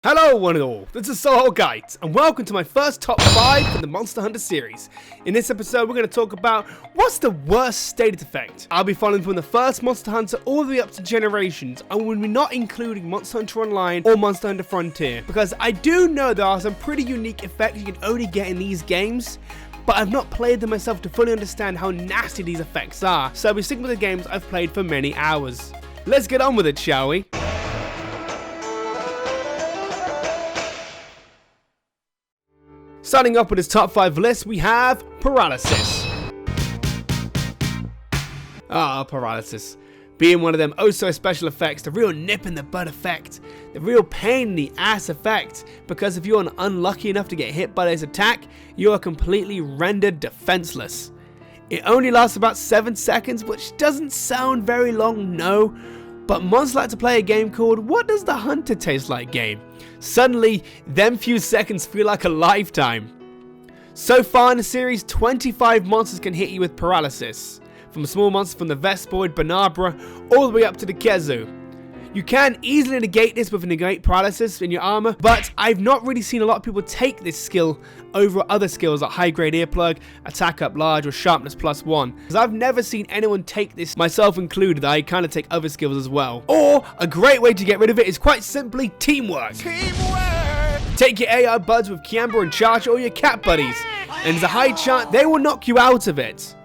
Hello one and all, this is Soho Guides, and welcome to my first top 5 for the Monster Hunter series. In this episode we're going to talk about what's the worst status effect. I'll be following from the first Monster Hunter all the way up to Generations, and we'll be not including Monster Hunter Online or Monster Hunter Frontier, because I do know there are some pretty unique effects you can only get in these games, but I've not played them myself to fully understand how nasty these effects are, so I'll be sticking with the games I've played for many hours. Let's get on with it, shall we? Starting up with his top 5 list, we have Paralysis. Paralysis. Being one of them oh so special effects, the real nip in the bud effect, the real pain in the ass effect, because if you're unlucky enough to get hit by this attack, you are completely rendered defenseless. It only lasts about 7 seconds, which doesn't sound very long, no, but monsters like to play a game called What Does the Hunter Taste Like game. Suddenly, them few seconds feel like a lifetime. So far in the series, 25 monsters can hit you with paralysis. From small monsters from the Vespoid, Bernabra, all the way up to the Kezu. You can easily negate this with a negate paralysis in your armor, but I've not really seen a lot of people take this skill over other skills like high grade earplug, attack up large, or sharpness +1. Because I've never seen anyone take this, myself included. I kind of take other skills as well. Or a great way to get rid of it is quite simply teamwork. Take your AI buds with Kiamba and Charger or your cat buddies, and there's a high chance they will knock you out of it.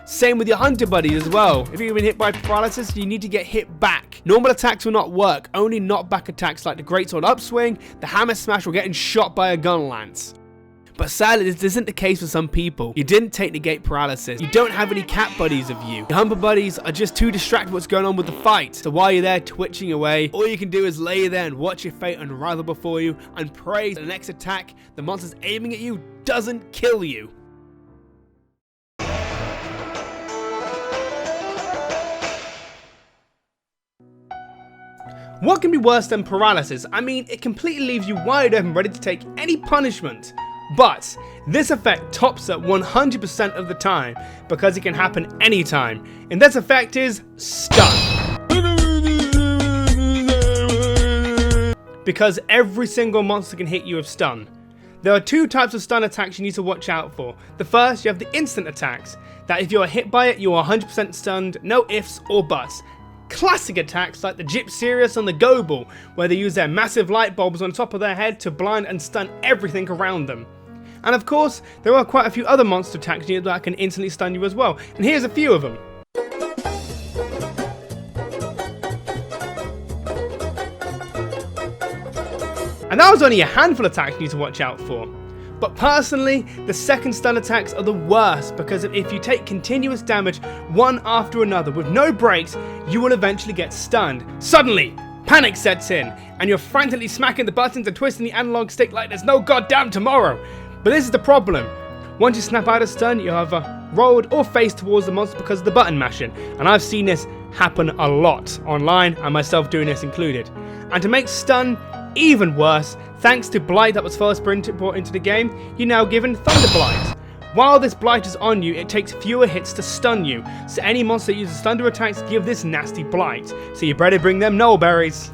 Same with your hunter buddies as well. If you've been hit by paralysis, you need to get hit back. Normal attacks will not work, only knockback attacks like the greatsword upswing, the hammer smash, or getting shot by a gun lance. But sadly, this isn't the case for some people. You didn't take negate paralysis. You don't have any cat buddies of you. Your hunter buddies are just too distracted with what's going on with the fight. So while you're there twitching away, all you can do is lay there and watch your fate unravel before you and pray that the next attack the monster's aiming at you doesn't kill you. What can be worse than paralysis? I mean, it completely leaves you wide open, ready to take any punishment. But this effect tops it 100% of the time, because it can happen anytime. And this effect is stun. Because every single monster can hit you with stun. There are two types of stun attacks you need to watch out for. The first, you have the instant attacks, that if you are hit by it, you are 100% stunned, no ifs or buts. Classic attacks like the Gypserius and the Gobel, where they use their massive light bulbs on top of their head to blind and stun everything around them. And of course, there are quite a few other monster attacks that can instantly stun you as well, and here's a few of them. And that was only a handful of attacks you need to watch out for. But personally, the second stun attacks are the worst, because if you take continuous damage one after another with no breaks, you will eventually get stunned. Suddenly, panic sets in, and you're frantically smacking the buttons and twisting the analog stick like there's no goddamn tomorrow. But this is the problem. Once you snap out of stun, you either rolled or faced towards the monster because of the button mashing, and I've seen this happen a lot online, and myself doing this included. And to make stun even worse, thanks to Blight that was first brought into the game, you're now given Thunder Blight. While this Blight is on you, it takes fewer hits to stun you, so any monster that uses thunder attacks give this nasty Blight, so you better bring them Nullberries.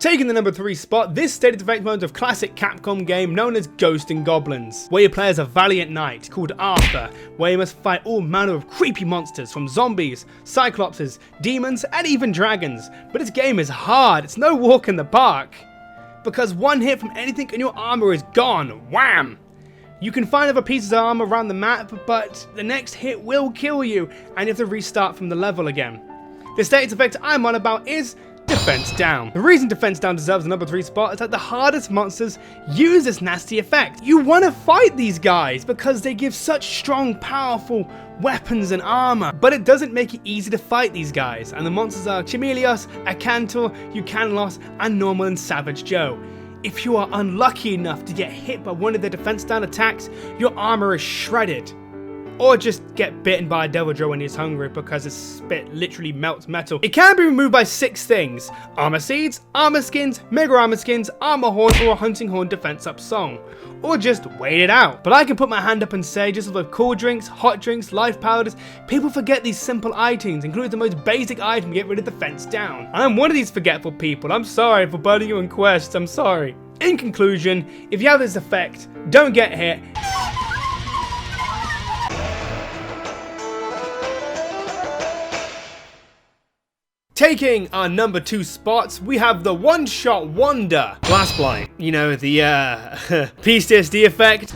Taking the number 3 spot, this stated effect mode of classic Capcom game known as Ghosts and Goblins, where you play as a valiant knight called Arthur, where you must fight all manner of creepy monsters from zombies, cyclopses, demons, and even dragons. But this game is hard, it's no walk in the park, because one hit from anything in your armor is gone, wham! You can find other pieces of armor around the map, but the next hit will kill you, and you have to restart from the level again. The stated effect I'm on about is Defense Down. The reason Defense Down deserves the number 3 spot is that the hardest monsters use this nasty effect. You want to fight these guys because they give such strong, powerful weapons and armor, but it doesn't make it easy to fight these guys, and the monsters are Chimelios, Acantor, Eucanlos, and Normal and Savage Joe. If you are unlucky enough to get hit by one of their Defense Down attacks, your armor is shredded. or just get bitten by a devil drill when he's hungry because his spit literally melts metal. It can be removed by 6 things: armor seeds, armor skins, mega armor skins, armor horn, or a hunting horn defense up song. Or just wait it out. But I can put my hand up and say, just with cool drinks, hot drinks, life powders, people forget these simple items, including the most basic item to get rid of the fence down. I'm one of these forgetful people. I'm sorry for burning you in quests, I'm sorry. In conclusion, if you have this effect, don't get hit. Taking our number 2 spots, we have the one-shot wonder, Blast Blight. You know, the PTSD effect.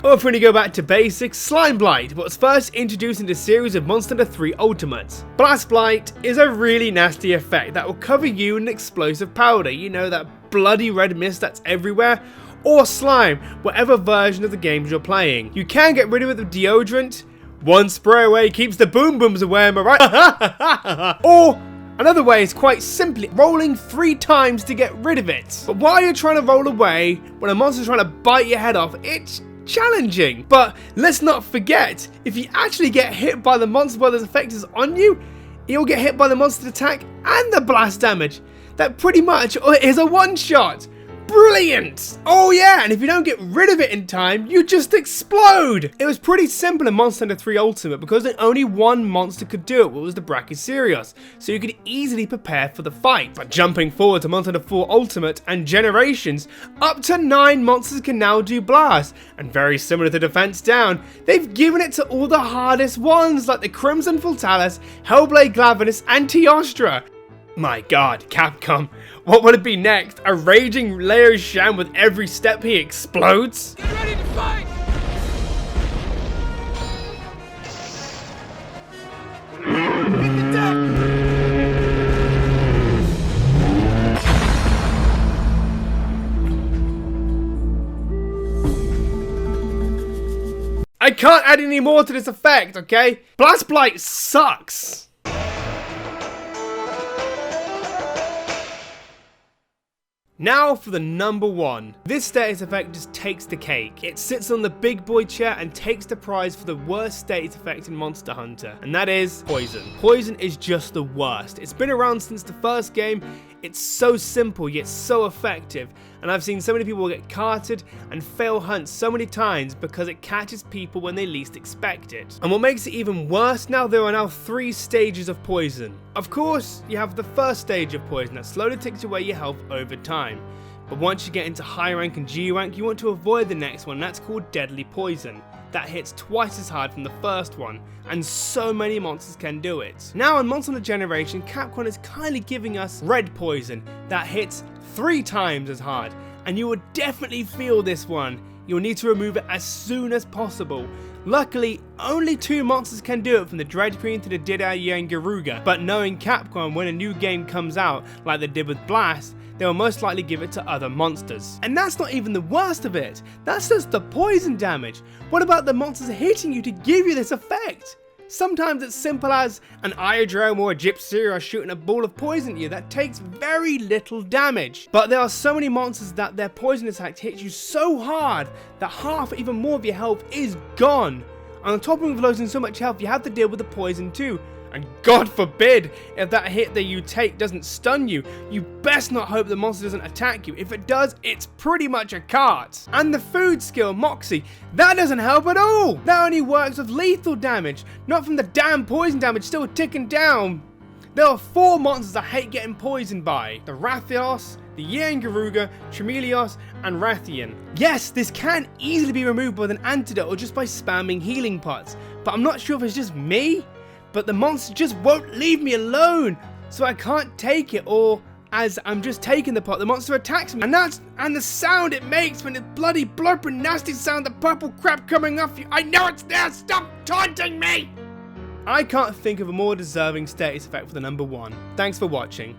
Or if we're gonna go back to basics, Slime Blight was first introduced in the series of Monster Hunter 3 Ultimates. Blast Blight is a really nasty effect that will cover you in an explosive powder, you know, that bloody red mist that's everywhere, or slime, whatever version of the games you're playing. You can get rid of it with deodorant. One spray away keeps the boom booms away, am I right? Or another way is quite simply rolling 3 times to get rid of it. But while you're trying to roll away, when a monster's trying to bite your head off, it's challenging. But let's not forget, if you actually get hit by the monster while this effect is on you, you'll get hit by the monster attack and the blast damage. That pretty much is a one-shot. Brilliant! Oh yeah, and if you don't get rid of it in time, you just explode! It was pretty simple in Monster Hunter 3 Ultimate because only one monster could do it, which was the Brachiosaurus, so you could easily prepare for the fight. But jumping forward to Monster Hunter 4 Ultimate and Generations, up to 9 monsters can now do Blast, and very similar to Defense Down, they've given it to all the hardest ones like the Crimson Frontalis, Hellblade Glavenus, and Teostra. My god, Capcom, what would it be next? A raging Leo Shan with every step he explodes? Get ready to fight! Hit the deck! I can't add any more to this effect, okay? Blast Blight sucks! Now for the number 1. This status effect just takes the cake. It sits on the big boy chair and takes the prize for the worst status effect in Monster Hunter, and that is Poison. Poison is just the worst. It's been around since the first game. It's so simple yet so effective, and I've seen so many people get carted and fail hunts so many times because it catches people when they least expect it. And what makes it even worse now, there are now 3 stages of poison. Of course, you have the first stage of poison that slowly takes away your health over time. But once you get into high rank and G rank, you want to avoid the next one, that's called Deadly Poison. That hits twice as hard from the first one, and so many monsters can do it. Now in Monster Hunter Generation, Capcom is kindly giving us Red Poison, that hits 3 times as hard, and you will definitely feel this one. You'll need to remove it as soon as possible. Luckily, only 2 monsters can do it, from the Dread Queen to the Didaye and Garuga, but knowing Capcom, when a new game comes out, like they did with Blast, they will most likely give it to other monsters. And that's not even the worst of it, that's just the poison damage. What about the monsters hitting you to give you this effect? Sometimes it's simple as an Iodrome or a Gypsy or shooting a ball of poison at you that takes very little damage. But there are so many monsters that their poison attack hits you so hard that half or even more of your health is gone. And on top of losing so much health, you have to deal with the poison too. And God forbid, if that hit that you take doesn't stun you, you best not hope the monster doesn't attack you. If it does, it's pretty much a cart. And the food skill, Moxie, that doesn't help at all. That only works with lethal damage, not from the damn poison damage still ticking down. There are 4 monsters I hate getting poisoned by: the Rathios, the Yangaruga, Tremelios, and Rathian. Yes, this can easily be removed with an antidote or just by spamming healing pots, but I'm not sure if it's just me, but the monster just won't leave me alone, so I can't take it, or as I'm just taking the pot, the monster attacks me, and the sound it makes when it bloody blurping nasty sound, the purple crap coming off you. I know it's there, stop taunting me! I can't think of a more deserving status effect for the number 1. Thanks for watching.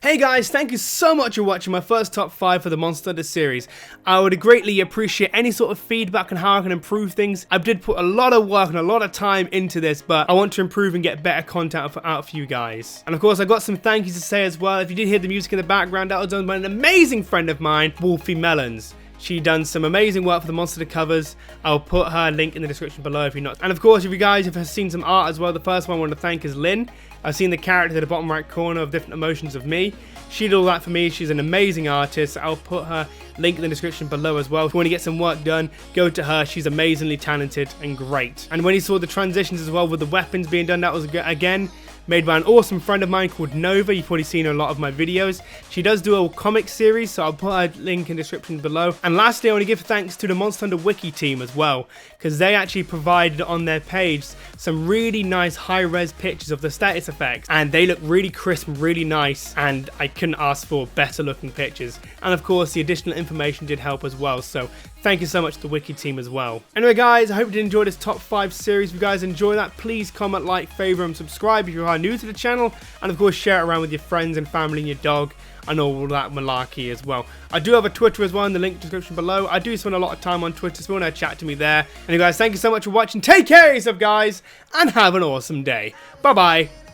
Hey guys, thank you so much for watching my first top 5 for the Monster Hunter series. I would greatly appreciate any sort of feedback on how I can improve things. I did put a lot of work and a lot of time into this, but I want to improve and get better content out for you guys. And of course, I got some thank yous to say as well. If you did hear the music in the background, that was done by an amazing friend of mine, WolfyMelon. She done some amazing work for the Monster covers. I'll put her link in the description below if you're not. And of course, if you guys have seen some art as well, the first one I want to thank is Lynn. I've seen the character at the bottom right corner of different emotions of me. She did all that for me. She's an amazing artist. I'll put her link in the description below as well. If you want to get some work done, go to her. She's amazingly talented and great. And when you saw the transitions as well with the weapons being done, that was again made by an awesome friend of mine called Nova. You've probably seen a lot of my videos. She does do a comic series, so I'll put her link in the description below. And lastly, I want to give thanks to the Monster Hunter Wiki team as well, because they actually provided on their page some really nice high-res pictures of the status effects, and they look really crisp and really nice, and I couldn't ask for better looking pictures. And of course, the additional information did help as well, so thank you so much to the Wiki team as well. Anyway guys, I hope you did enjoy this top 5 series. If you guys enjoy that, please comment, like, favorite and subscribe if you are new to the channel, and of course share it around with your friends and family and your dog and all that malarkey as well. I do have a Twitter as well in the link description below. I do spend a lot of time on Twitter, so if you want to chat to me there. Anyway guys, thank you so much for watching. Take care of yourself guys, and have an awesome day. Bye bye.